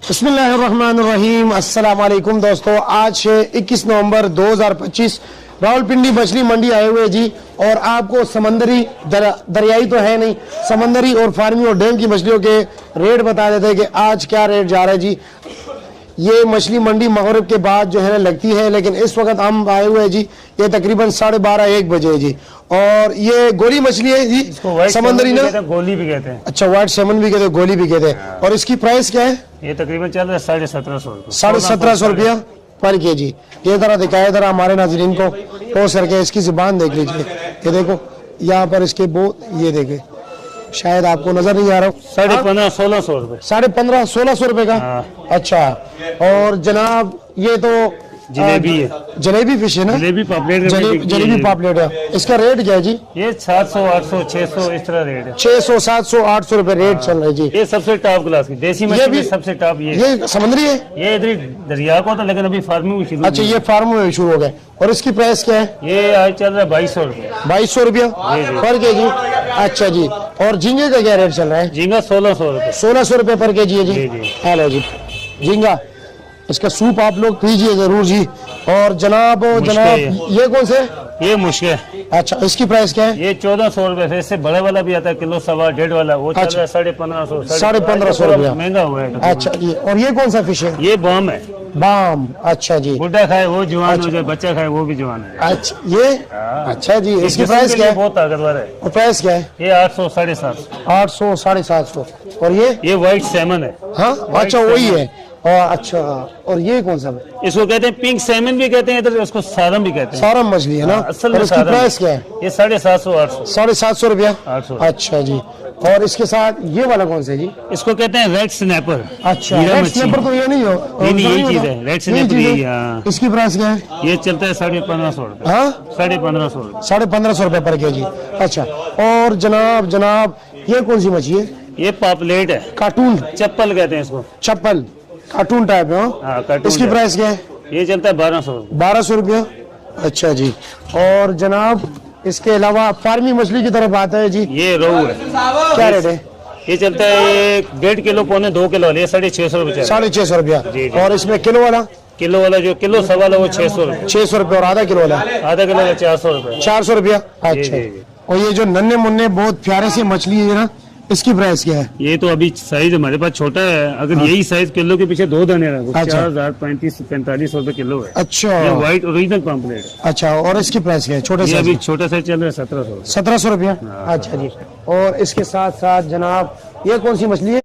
बिस्मिल्लाहिर्रहमानिर्रहीम। अस्सलाम वालेकुम दोस्तों, आज 21 नवंबर 2025 रावलपिंडी मछली मंडी आए हुए जी। और आपको समंदरी दरियाई तो है नहीं, समंदरी और फार्मी और डैम की मछलियों के रेट बता देते हैं कि आज क्या रेट जा रहा है जी। ये मछली मंडी मगरिब के बाद जो है ना लगती है, लेकिन इस वक्त हम आए हुए हैं जी, ये तकरीबन 12:30-1 बजे है जी। और ये गोली मछली है जी, समंदरी ना, गोली भी कहते हैं। अच्छा, व्हाइट सैमन भी कहते हैं, गोली भी कहते हैं। और इसकी प्राइस क्या है? ये तकरीबन चल रहा है 1750 1750 रुपया पर केजी। ये तरह दिखाए जरा हमारे नाजरीन को, हो करके इसकी जुबान देख लीजिए। ये देखो यहाँ पर इसके ये देखे, शायद आपको नजर नहीं आ रहा। 1500-1600 रुपए। 1500-1600 रुपए का। अच्छा, और जनाब ये तो जलेबी है, जलेबी फिश है ना, जलेबी पापलेट। जलेबी पापलेट है। इसका रेट क्या है जी? ये 700, 800, 600 इस तरह रेट है। 600, 700, 800 रुपए रेट चल रहा है जी। ये सबसे टॉप क्लास की देसी मछली भी सबसे टॉप। ये समंदरी है, ये इधर दरिया को था, लेकिन अभी फार्मिंग शुरू। अच्छा, ये फार्म में शुरू हो गए। और इसकी प्राइस क्या है? ये आज चल रहा है 2200 रुपए। 2200 रुपया पर केजी। अच्छा जी, और झींगे का क्या रेट चल रहा है? झींगा 1600 रुपए। 1600 रुपए पर केजी है जी। हेलो जी, झींगा इसका सूप आप लोग पीजिए जरूर जी। और जनाब ये कौन से? ये मुश्किल। अच्छा, इसकी प्राइस क्या है? ये 1400 रुपए से। इससे बड़े वाला भी आता है, किलो 1.25 वाला, वो चल रहा है 1550। 1550 रुपया महंगा हुआ है। अच्छा जी, और ये कौन सा फिश है? ये बम है, बाम। अच्छा जी, बुढ़ा खाए वो जवान हो जाए, बच्चा खाए वो भी जवान है। अच्छा ये, अच्छा जी, इसकी प्राइस क्या है? बहुत ताकतवर है। और प्राइस क्या है? ये 800, 750। 800, 750। और ये व्हाइट सैमन है। हाँ, अच्छा वही है। और अच्छा, और ये कौन सा है? इसको कहते हैं पिंक सैमन भी कहते हैं, इधर उसको सारम भी कहते हैं। सारम मछली है ना। असल और इसकी प्राइस क्या है? ये 750, 800। 750 रुपया। 800। अच्छा जी, और इसके साथ ये वाला कौन सा है जी? इसको कहते हैं रेड स्नैपर। अच्छा, रेड स्नैपर तो ये नहीं हो, यही चीज है, रेड स्नैपर यही है। इसकी प्राइस क्या है? ये चलता है 1550 रुपए। हाँ, 1550 रुपए। 1550 रुपए पर केजी। अच्छा, और जनाब ये कौन सी मछली है? ये पापलेट है, कार्टून चप्पल कहते हैं इसको। चप्पल, कार्टून टाइप है। हाँ, कार्टून। इसकी प्राइस क्या है? ये चलता है 1200। 1200 रुपया। अच्छा जी, और जनाब इसके अलावा फार्मी मछली की तरफ आता है जी। ये रोहू है। क्या रेट है? ये चलता है 1.5 किलो, 1.25 किलो वाला, ये 650 रुपए। 650 रुपया। और इसमें किलो वाला जो किलो सवा वाला वो 600 रुपए। 600 रुपये। और आधा किलो वाला? आधा किलो वाला 400 रुपए। 400 रुपया। अच्छा, और ये जो नन्हे मुन्ने बहुत प्यारे से मछली है ना, इसकी प्राइस क्या है? ये तो अभी साइज हमारे पास छोटा है, अगर यही साइज किलो के पीछे 2 दाने रखो, 4035-45 रुपए किलो है। अच्छा, ये व्हाइट ओरिजिनल पम्पलेट है। अच्छा, और इसकी प्राइस क्या है? छोटे साइज, अभी छोटा साइज चल रहा है 1700। 1700 रुपया। अच्छा जी, और इसके साथ साथ जनाब ये कौन सी मछली है?